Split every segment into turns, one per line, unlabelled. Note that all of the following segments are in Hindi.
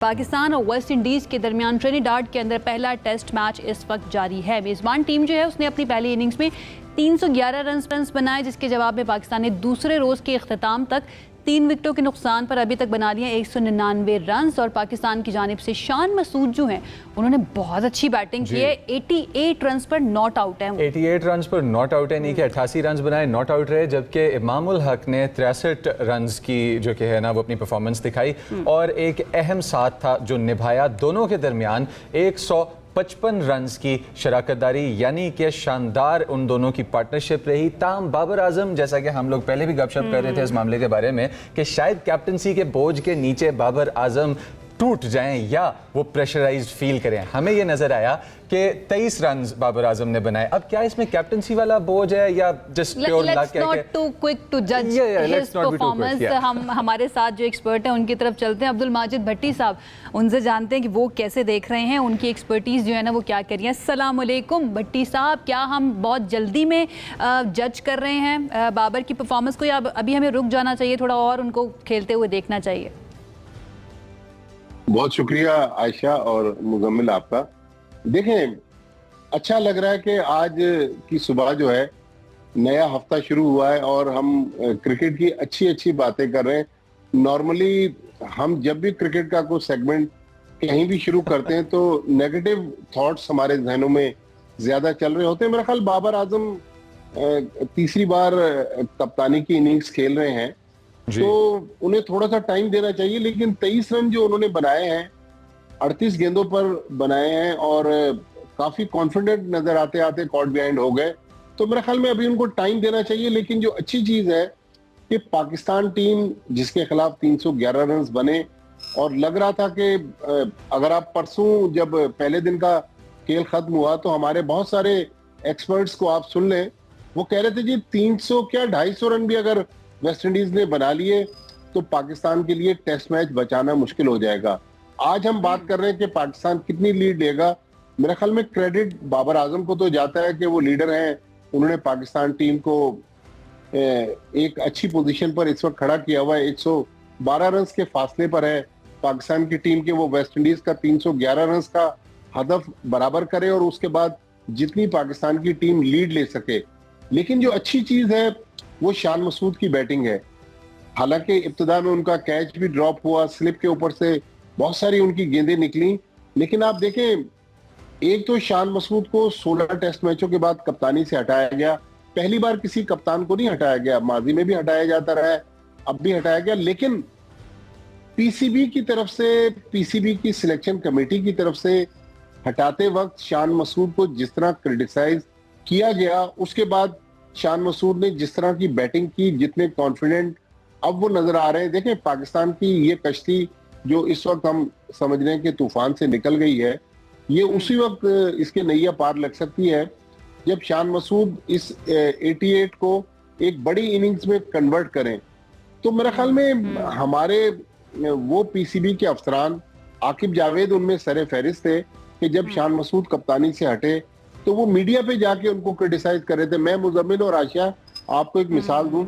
पाकिस्तान और वेस्ट इंडीज़ के दरमियान ट्रिनिडाड के अंदर पहला टेस्ट मैच इस वक्त जारी है। मेज़बान टीम जो है उसने अपनी पहली इनिंग्स में 311 रन बनाए, जिसके जवाब में पाकिस्तान ने दूसरे रोज़ के अख्ताम तक 3 विकेटों के नुकसान पर अभी तक बना लिए 199 रन। और पाकिस्तान की जानिब से शान मसूद जो हैं उन्होंने बहुत अच्छी बैटिंग की है, 88 रन पर नॉट आउट है।
88 रन पर नॉट आउट है, नहीं कि 88 रन बनाए नॉट आउट रहे, जबकि इमामुल हक ने 63 रन की जो कि है ना वो अपनी परफॉर्मेंस दिखाई और एक अहम साथ था जो निभाया दोनों के दरमियान 155 रन की शराकतदारी, यानी कि शानदार उन दोनों की पार्टनरशिप रही। ताम बाबर आजम, जैसा कि हम लोग पहले भी गपशप कर रहे थे इस मामले के बारे में कि शायद कैप्टनसी के बोझ के नीचे बाबर आजम टूट जाएं या वो प्रेशराइज्ड फील करें। हमें ये नजर आया कि 23 रन बाबर आजम ने बनाए। अब क्या इसमें कैप्टनसी वाला बोझ है या जस्ट प्योर लक है?
Let's not too quick to जज हिज परफॉर्मेंस। हम हमारे साथ जो एक्सपर्ट हैं उनकी तरफ चलते हैं। अब्दुल माजिद भट्टी साहब, उनसे जानते हैं कि वो कैसे देख रहे हैं, उनकी एक्सपर्टीज जो है ना वो क्या कर रही है। अस्सलाम वालेकुम भट्टी साहब, क्या हम बहुत जल्दी में जज कर रहे हैं बाबर की परफॉर्मेंस को, या अभी हमें रुक जाना चाहिए, थोड़ा और उनको खेलते हुए देखना चाहिए?
बहुत शुक्रिया आयशा और मुजम्मिल आपका। देखें, अच्छा लग रहा है कि आज की सुबह जो है नया हफ्ता शुरू हुआ है और हम क्रिकेट की अच्छी अच्छी बातें कर रहे हैं। नॉर्मली हम जब भी क्रिकेट का कोई सेगमेंट कहीं भी शुरू करते हैं तो नेगेटिव थॉट्स हमारे जहनों में ज्यादा चल रहे होते हैं। मेरा ख्याल बाबर आजम तीसरी बार कप्तानी की इनिंग्स खेल रहे हैं तो उन्हें थोड़ा सा टाइम देना चाहिए, लेकिन 23 रन जो उन्होंने बनाए हैं 38 गेंदों पर बनाए हैं और काफी कॉन्फिडेंट नजर आते आते कॉट बिहाइंड हो गए, तो मेरे ख्याल में अभी उनको टाइम देना चाहिए। लेकिन जो अच्छी चीज है कि पाकिस्तान टीम जिसके खिलाफ 311 रन बने, और लग रहा था कि अगर आप परसों जब पहले दिन का खेल खत्म हुआ तो हमारे बहुत सारे एक्सपर्ट्स को आप सुन लें, वो कह रहे थे जी 300 क्या 250 रन भी अगर वेस्ट इंडीज ने बना लिए तो पाकिस्तान के लिए टेस्ट मैच बचाना मुश्किल हो जाएगा। आज हम बात कर रहे हैं कि पाकिस्तान कितनी लीड लेगा। मेरे ख्याल में क्रेडिट बाबर आजम को तो जाता है कि वो लीडर हैं, उन्होंने पाकिस्तान टीम को एक अच्छी पोजीशन पर इस वक्त खड़ा किया हुआ है। 112 रन के फासले पर है पाकिस्तान की टीम के वो वेस्ट इंडीज का 311 रन का हदफ बराबर करे और उसके बाद जितनी पाकिस्तान की टीम लीड ले सके। लेकिन जो अच्छी चीज है वो शान मसूद की बैटिंग है। हालांकि इब्तिदा में उनका कैच भी ड्रॉप हुआ, स्लिप के ऊपर से बहुत सारी उनकी गेंदें निकली, लेकिन आप देखें एक तो शान मसूद को 16 टेस्ट मैचों के बाद कप्तानी से हटाया गया। पहली बार किसी कप्तान को नहीं हटाया गया, माजी में भी हटाया जाता रहा है, अब भी हटाया गया। लेकिन पीसीबी की तरफ से, पीसीबी की सिलेक्शन कमेटी की तरफ से हटाते वक्त शान मसूद को जिस तरह क्रिटिसाइज किया गया, उसके बाद शान मसूद ने जिस तरह की बैटिंग की, जितने कॉन्फिडेंट अब वो नजर आ रहे हैं। देखें, पाकिस्तान की ये कश्ती जो इस वक्त हम समझ रहे हैं कि तूफान से निकल गई है, ये उसी वक्त इसके नैया पार लग सकती है जब शान मसूद इस 88 को एक बड़ी इनिंग्स में कन्वर्ट करें। तो मेरे ख्याल में हमारे वो पीसीबी के अफसरान, आकिब जावेद उनमें सरे फहरिस्त थे कि जब शान मसूद कप्तानी से हटे तो वो मीडिया पे जाके उनको क्रिटिसाइज कर रहे थे। मैं मुजम्मिल और आशिया आपको एक मिसाल दूं,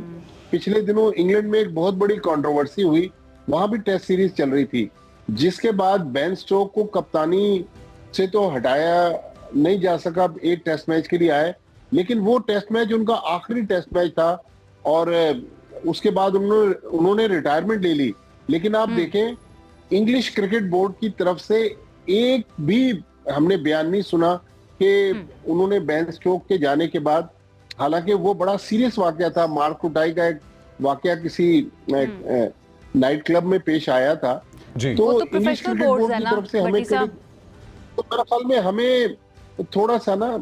पिछले दिनों इंग्लैंड में एक बहुत बड़ी कंट्रोवर्सी हुई, वहां भी टेस्ट सीरीज चल रही थी, जिसके बाद बेन स्टोक को कप्तानी से तो हटाया नहीं जा सका, एक टेस्ट मैच के लिए आए, लेकिन वो टेस्ट मैच उनका आखिरी टेस्ट मैच था और उसके बाद उन्होंने रिटायरमेंट ले ली। लेकिन आप देखें, इंग्लिश क्रिकेट बोर्ड की तरफ से एक भी हमने बयान नहीं सुना कि उन्होंने बेन स्टोक के जाने के बाद, हालांकि वो बड़ा सीरियस वाकया था, मार कुटाई का एक वाकया किसी नाइट क्लब में पेश आया था, तो इंग्लिश क्रिकेट बोर्ड की तरफ से हमें, तो मेरे ख्याल में हमें थोड़ा सा ना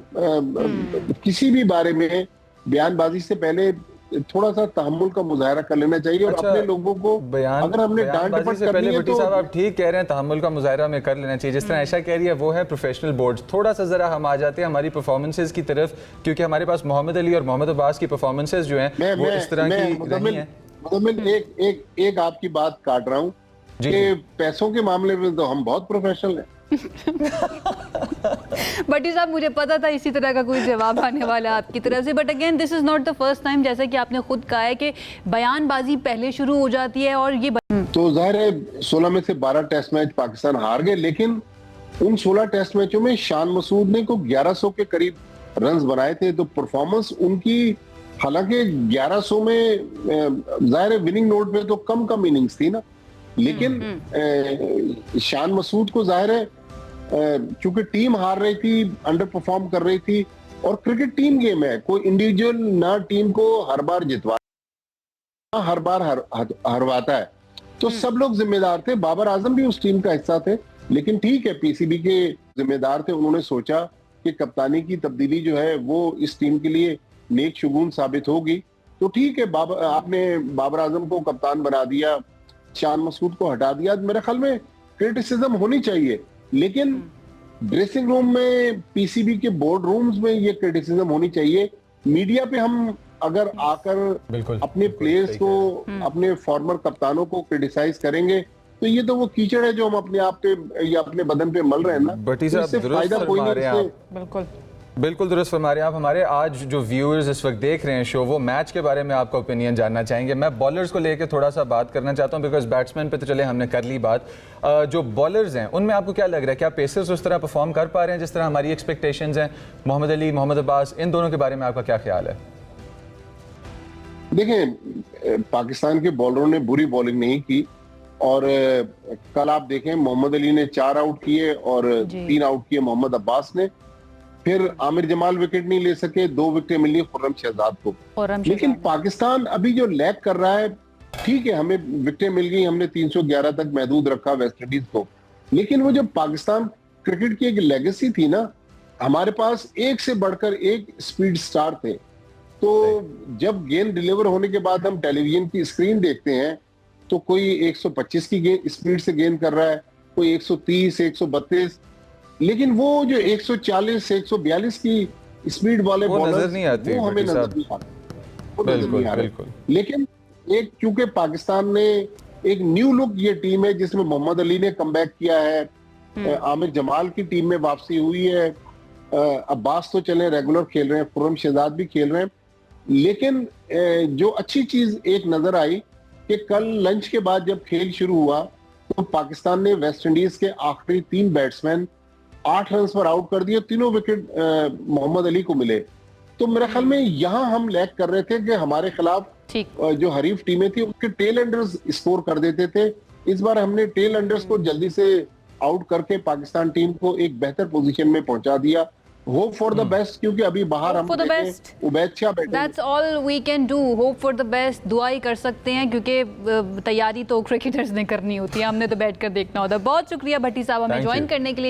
किसी भी बारे में बयानबाजी से पहले थोड़ा सा तहम्मुल का मुजाहरा कर लेना चाहिए। और अपने लोगों को अगर हमने डांट डपट करनी है तो
साहब आप ठीक कह रहे हैं, तहम्मुल का मुजाहरा में कर लेना चाहिए। जिस तरह ऐशा कह रही है वो है प्रोफेशनल बोर्ड। थोड़ा सा जरा हम आ जाते हैं हमारी परफॉर्मेंसेज की तरफ, क्योंकि हमारे पास मोहम्मद अली और मोहम्मद अब्बास की परफॉर्मेंसेज जो हैं वो इस तरह की नहीं है।
मुजम्मिल, एक आपकी बात काट रहा हूँ कि पैसों के मामले में तो हम बहुत प्रोफेशनल हैं।
भट्टी साहब, मुझे पता था इसी तरह का कोई जवाब आने वाला आपकी तरफ से, but again this is not the first time, जैसा कि आपने खुद कहा है कि बयानबाजी पहले शुरू हो जाती है और ये
तो जाहिर है 16 में से 12 टेस्ट मैच पाकिस्तान हार गए, लेकिन उन 16 टेस्ट मैचों में शान मसूद ने को 1100 के करीब रन्स बनाए थे। तो परफॉर्मेंस उनकी, हालांकि 1100 में जाहिर है विनिंग नोट पे तो कम इनिंग्स थी ना, लेकिन शान मसूद को जाहिर है क्योंकि टीम हार रही थी, अंडर परफॉर्म कर रही थी, और क्रिकेट टीम गेम है, कोई इंडिविजुअल ना टीम को हर बार जितवा, हर बार हरवाता है। तो सब लोग जिम्मेदार थे, बाबर आजम भी उस टीम का हिस्सा थे, लेकिन ठीक है पीसीबी के जिम्मेदार थे, उन्होंने सोचा कि कप्तानी की तब्दीली जो है वो इस टीम के लिए नेक शुगून साबित होगी। तो ठीक है, आपने बाबर आजम को कप्तान बना दिया, शान मसूद को हटा दिया। मेरे ख्याल में क्रिटिसिज्म होनी चाहिए, लेकिन ड्रेसिंग रूम में, पीसीबी के बोर्ड रूम्स में ये क्रिटिसिज्म होनी चाहिए। मीडिया पे हम अगर आकर अपने प्लेयर्स को, अपने फॉर्मर कप्तानों को क्रिटिसाइज करेंगे तो ये तो वो कीचड़ है जो हम अपने आप पे या अपने बदन पे मल रहे हैं ना, इससे फायदा कोई नहीं।
बिल्कुल दुरुस्त फरमा रहे हैं आप। हमारे आज जो व्यूअर्स इस वक्त देख रहे हैं शो, वो मैच के बारे में आपका ओपिनियन जानना चाहेंगे। मैं बॉलर्स को लेकर थोड़ा सा बात करना चाहता हूं, बिकॉज बैट्समैन पे तो चले हमने कर ली बात। जो बॉलर्स हैं उनमें आपको क्या लग रहा है, क्या पेसर्स उस तरह परफॉर्म कर पा रहे हैं जिस तरह हमारी एक्सपेक्टेशंस हैं? मोहम्मद अली, मोहम्मद अब्बास, इन दोनों के बारे में आपका क्या ख्याल है?
देखें, पाकिस्तान के बॉलरों ने बुरी बॉलिंग नहीं की, और कल आप देखें मोहम्मद अली ने 4 आउट किए और 3 आउट किए मोहम्मद अब्बास ने। फिर आमिर जमाल विकेट नहीं ले सके, 2 विकेटें मिली खुर्रम शहजाद को। लेकिन पाकिस्तान अभी जो लैग कर रहा है, ठीक है हमें विकेटें मिल गई, हमने 311 तक महदूद रखा वेस्ट इंडीज को, लेकिन वो जो पाकिस्तान क्रिकेट की एक लेगेसी थी ना, हमारे पास एक से बढ़कर एक स्पीड स्टार थे। तो जब गेंद डिलीवर होने के बाद हम टेलीविजन की स्क्रीन देखते हैं तो कोई 125 की स्पीड से गेंद कर रहा है, कोई 130, 132, लेकिन वो जो 140, 142 की स्पीड वाले बॉलर नहीं आते, वो हमें नजर नहीं आ रहे। लेकिन एक क्योंकि पाकिस्तान ने एक न्यू लुक ये टीम है जिसमें मोहम्मद अली ने कमबैक किया है, आमिर जमाल की टीम में वापसी हुई है, अब्बास तो चले रेगुलर खेल रहे हैं, खुर्रम शहजाद भी खेल रहे हैं। लेकिन जो अच्छी चीज एक नजर आई कि कल लंच के बाद जब खेल शुरू हुआ तो पाकिस्तान ने वेस्ट इंडीज के आखिरी 3 बैट्समैन 8 रन पर आउट कर दिए, तीनों विकेट मोहम्मद अली को मिले। तो मेरे ख्याल में यहाँ हम लैग कर रहे थे कि हमारे खिलाफ जो हरीफ टीमें थी उसके टेल एंडर्स स्कोर कर देते थे। इस बार हमने टेल एंडर्स को जल्दी से आउट करके पाकिस्तान टीम को एक बेहतर पोजीशन में पहुंचा दिया। होप फॉर द बेस्ट, क्योंकि अभी बाहर हम उबैद शाह बैठे,
that's all we can do. Hope for the best, दुआ ही कर सकते हैं, क्योंकि तैयारी तो क्रिकेटर्स ने करनी होती है, हमने तो बैठ कर देखना होता है। बहुत शुक्रिया भट्टी साहब हमें ज्वाइन करने के लिए।